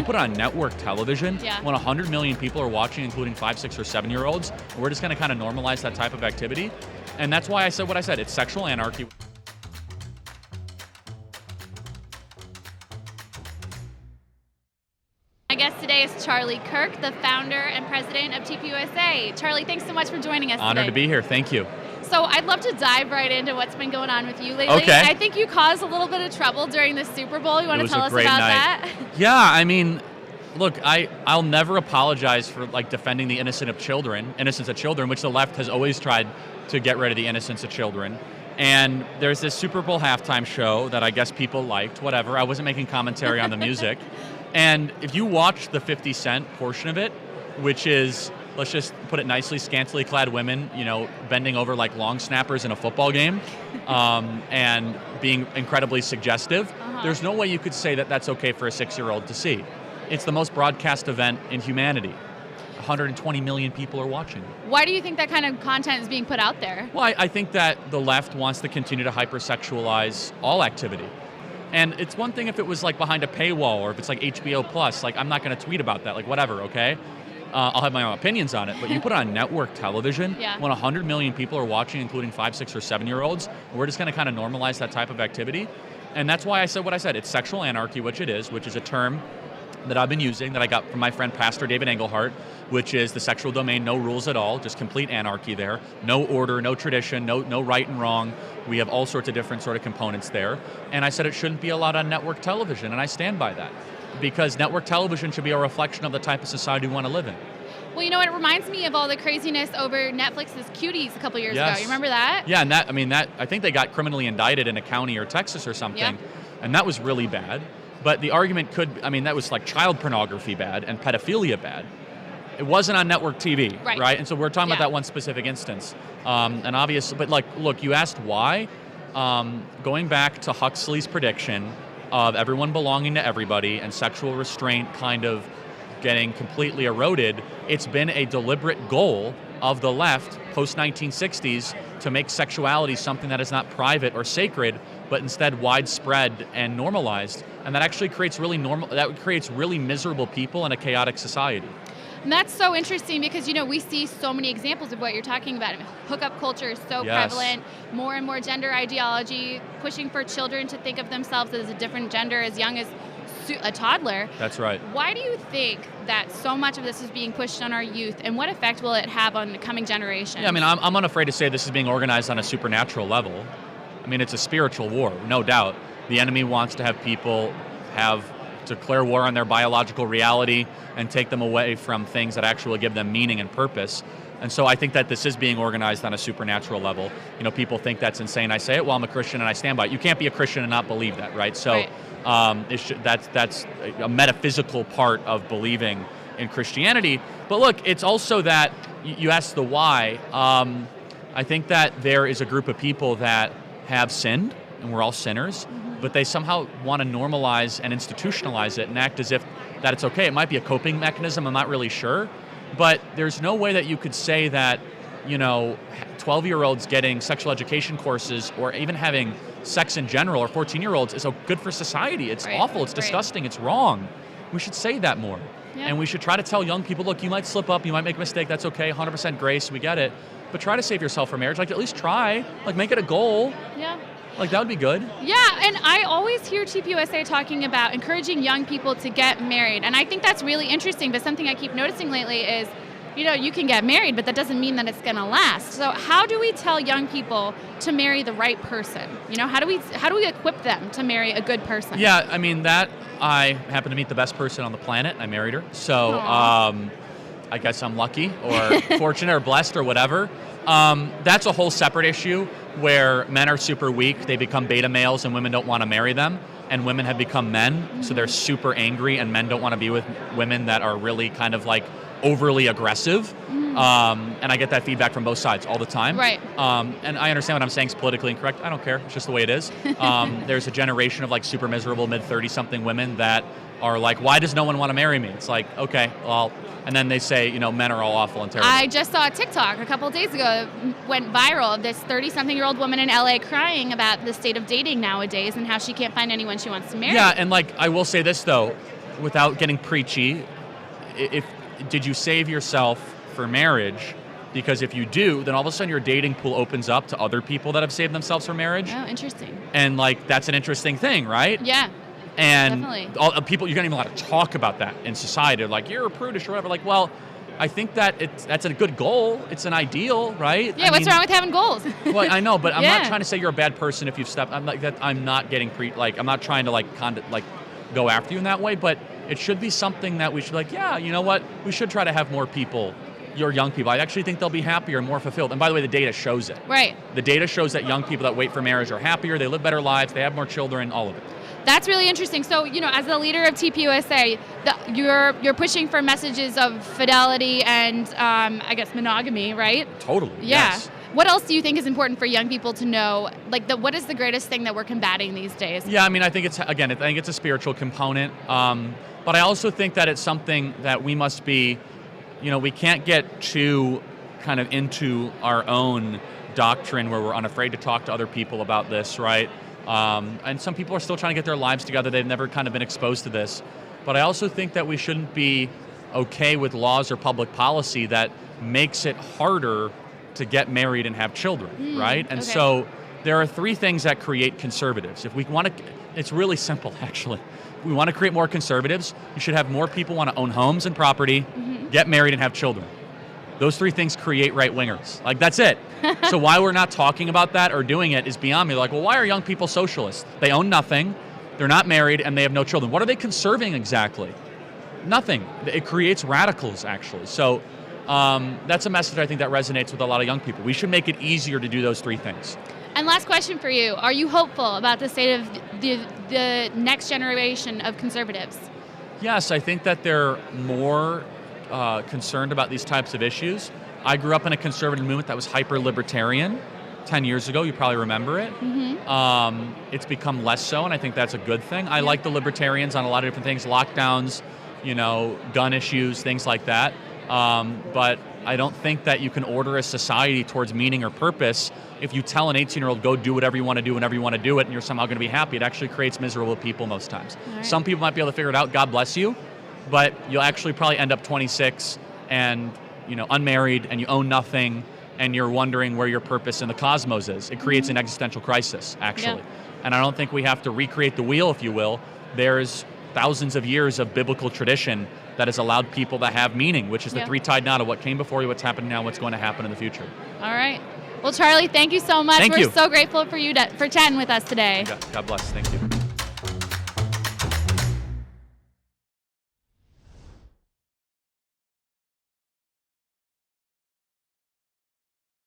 you put it on network television, Yeah. when 100 million people are watching, including 5, 6, or 7-year-olds, we're just going to kind of normalize that type of activity. And that's why I said what I said. It's sexual anarchy. My guest today is Charlie Kirk, the founder and president of TPUSA. Charlie, thanks so much for joining us Honored today. to be here. Thank you. So I'd love to dive right into what's been going on with you lately. Okay. I think you caused a little bit of trouble during the Super Bowl. You want It to was tell a us great about night. that? Yeah, I mean, look, I'll never apologize for defending the innocence of children, which the left has always tried to get rid of the innocence of children. And there's this Super Bowl halftime show that I guess people liked, whatever. I wasn't making commentary on the music. And if you watch the 50 Cent portion of it, which is, let's just put it nicely, scantily clad women, bending over like long snappers in a football game, and being incredibly suggestive, there's no way you could say that that's okay for a 6-year-old to see. It's the most broadcast event in humanity. 120 million people are watching. Why do you think that kind of content is being put out there? Well, I think that the left wants to continue to hyper-sexualize all activity. And it's one thing if it was like behind a paywall or if it's like HBO Plus, like I'm not going to tweet about that, like whatever, okay? I'll have my own opinions on it, but you put it on network television, Yeah. when 100 million people are watching, including 5, 6, or 7-year-olds, we're just going to kind of normalize that type of activity. And that's why I said what I said. It's sexual anarchy, which is a term that I've been using that I got from my friend Pastor David Engelhardt, which is the sexual domain, no rules at all, just complete anarchy there. No order, no tradition, no right and wrong. We have all sorts of different sort of components there. And I said it shouldn't be allowed on network television, and I stand by that. Because network television should be a reflection of the type of society we want to live in. Well, it reminds me of all the craziness over Netflix's Cuties a couple years ago. Yes. You remember that? Yeah, and I think they got criminally indicted in a county or Texas or something, Yeah. and that was really bad. But the argument that was like child pornography bad and pedophilia bad. It wasn't on network TV, right? And so we're talking about that one specific instance. And obviously, but look, you asked why. Going back to Huxley's prediction of everyone belonging to everybody and sexual restraint kind of getting completely eroded, it's been a deliberate goal of the left post-1960s to make sexuality something that is not private or sacred, but instead widespread and normalized. And that actually creates really miserable people in a chaotic society. And that's so interesting because, we see so many examples of what you're talking about. Hookup culture is so prevalent, more and more gender ideology, pushing for children to think of themselves as a different gender as young as a toddler. That's right. Why do you think that so much of this is being pushed on our youth, and what effect will it have on the coming generation? Yeah, I'm unafraid to say this is being organized on a supernatural level. It's a spiritual war, no doubt. The enemy wants to have people declare war on their biological reality and take them away from things that actually give them meaning and purpose. And so I think that this is being organized on a supernatural level. People think that's insane. I say it, well, I'm a Christian and I stand by it. You can't be a Christian and not believe that, right? So right. That's a metaphysical part of believing in Christianity. But look, it's also that, you asked the why. I think that there is a group of people that have sinned, and we're all sinners, but they somehow want to normalize and institutionalize it and act as if that it's okay. It might be a coping mechanism, I'm not really sure, but there's no way that you could say that, 12-year-olds getting sexual education courses or even having sex in general, or 14-year-olds is good for society. It's awful, it's disgusting, it's wrong. We should say that more. Yeah. And we should try to tell young people, look, you might slip up, you might make a mistake, that's okay, 100% grace, we get it. But try to save yourself from marriage. At least try. Make it a goal. Yeah. That would be good. Yeah, and I always hear TPUSA talking about encouraging young people to get married. And I think that's really interesting, but something I keep noticing lately is, you can get married, but that doesn't mean that it's going to last. So how do we tell young people to marry the right person? How do we equip them to marry a good person? Yeah, that I happen to meet the best person on the planet. I married her. So I guess I'm lucky or fortunate or blessed or whatever. That's a whole separate issue where men are super weak, they become beta males and women don't want to marry them, and women have become men, so they're super angry and men don't want to be with women that are really kind of overly aggressive. And I get that feedback from both sides all the time. Right. And I understand what I'm saying is politically incorrect. I don't care. It's just the way it is. There's a generation of super miserable mid-30-something women that are why does no one want to marry me? It's okay, well, and then they say, men are all awful and terrible. I just saw a TikTok a couple of days ago that went viral of this 30-something-year-old woman in LA crying about the state of dating nowadays and how she can't find anyone she wants to marry. Yeah, and I will say this though, without getting preachy, if did you save yourself for marriage? Because if you do, then all of a sudden your dating pool opens up to other people that have saved themselves for marriage. Oh, interesting. And like that's an interesting thing, right? Yeah. And definitely. all people, you're not even allowed to talk about that in society. They're like, you're a prudish or whatever. Like, well, I think that that's a good goal. It's an ideal, right? Yeah, what's wrong with having goals? Well, I know, but I'm Yeah. not trying to say you're a bad person if you've stepped. I'm like that. I'm not getting I'm not trying to go after you in that way. But it should be something that we should yeah, you know what? We should try to have more people, your young people. I actually think they'll be happier and more fulfilled. And by the way, the data shows it. Right. The data shows that young people that wait for marriage are happier. They live better lives. They have more children. All of it. That's really interesting. So, as the leader of TPUSA, you're pushing for messages of fidelity and, I guess, monogamy, right? Totally. Yeah. Yes. What else do you think is important for young people to know? What is the greatest thing that we're combating these days? Yeah, I mean, I think it's a spiritual component. But I also think that it's something that we must be, we can't get too kind of into our own doctrine where we're unafraid to talk to other people about this, right? And some people are still trying to get their lives together. They've never kind of been exposed to this. But I also think that we shouldn't be okay with laws or public policy that makes it harder to get married and have children, right? And so there are three things that create conservatives. If we want to, it's really simple, actually. If we want to create more conservatives, you should have more people want to own homes and property, get married, and have children. Those three things create right-wingers. That's it. So why we're not talking about that or doing it is beyond me. Well, why are young people socialists? They own nothing, they're not married, and they have no children. What are they conserving exactly? Nothing. It creates radicals, actually. So that's a message I think that resonates with a lot of young people. We should make it easier to do those three things. And last question for you. Are you hopeful about the state of the next generation of conservatives? Yes, I think that they're more concerned about these types of issues. I grew up in a conservative movement that was hyper-libertarian 10 years ago. You probably remember it. It's become less so, and I think that's a good thing. I like the libertarians on a lot of different things, lockdowns, gun issues, things like that. But I don't think that you can order a society towards meaning or purpose if you tell an 18-year-old, go do whatever you want to do whenever you want to do it, and you're somehow going to be happy. It actually creates miserable people most times. Right. Some people might be able to figure it out, God bless you, but you'll actually probably end up 26 and unmarried, and you own nothing, and you're wondering where your purpose in the cosmos is. It creates an existential crisis, actually. Yeah. And I don't think we have to recreate the wheel, if you will. There's thousands of years of biblical tradition that has allowed people to have meaning, which is the three-tied knot of what came before you, what's happening now, what's going to happen in the future. All right. Well, Charlie, thank you so much. We're so grateful for you for chatting with us today. God bless. Thank you.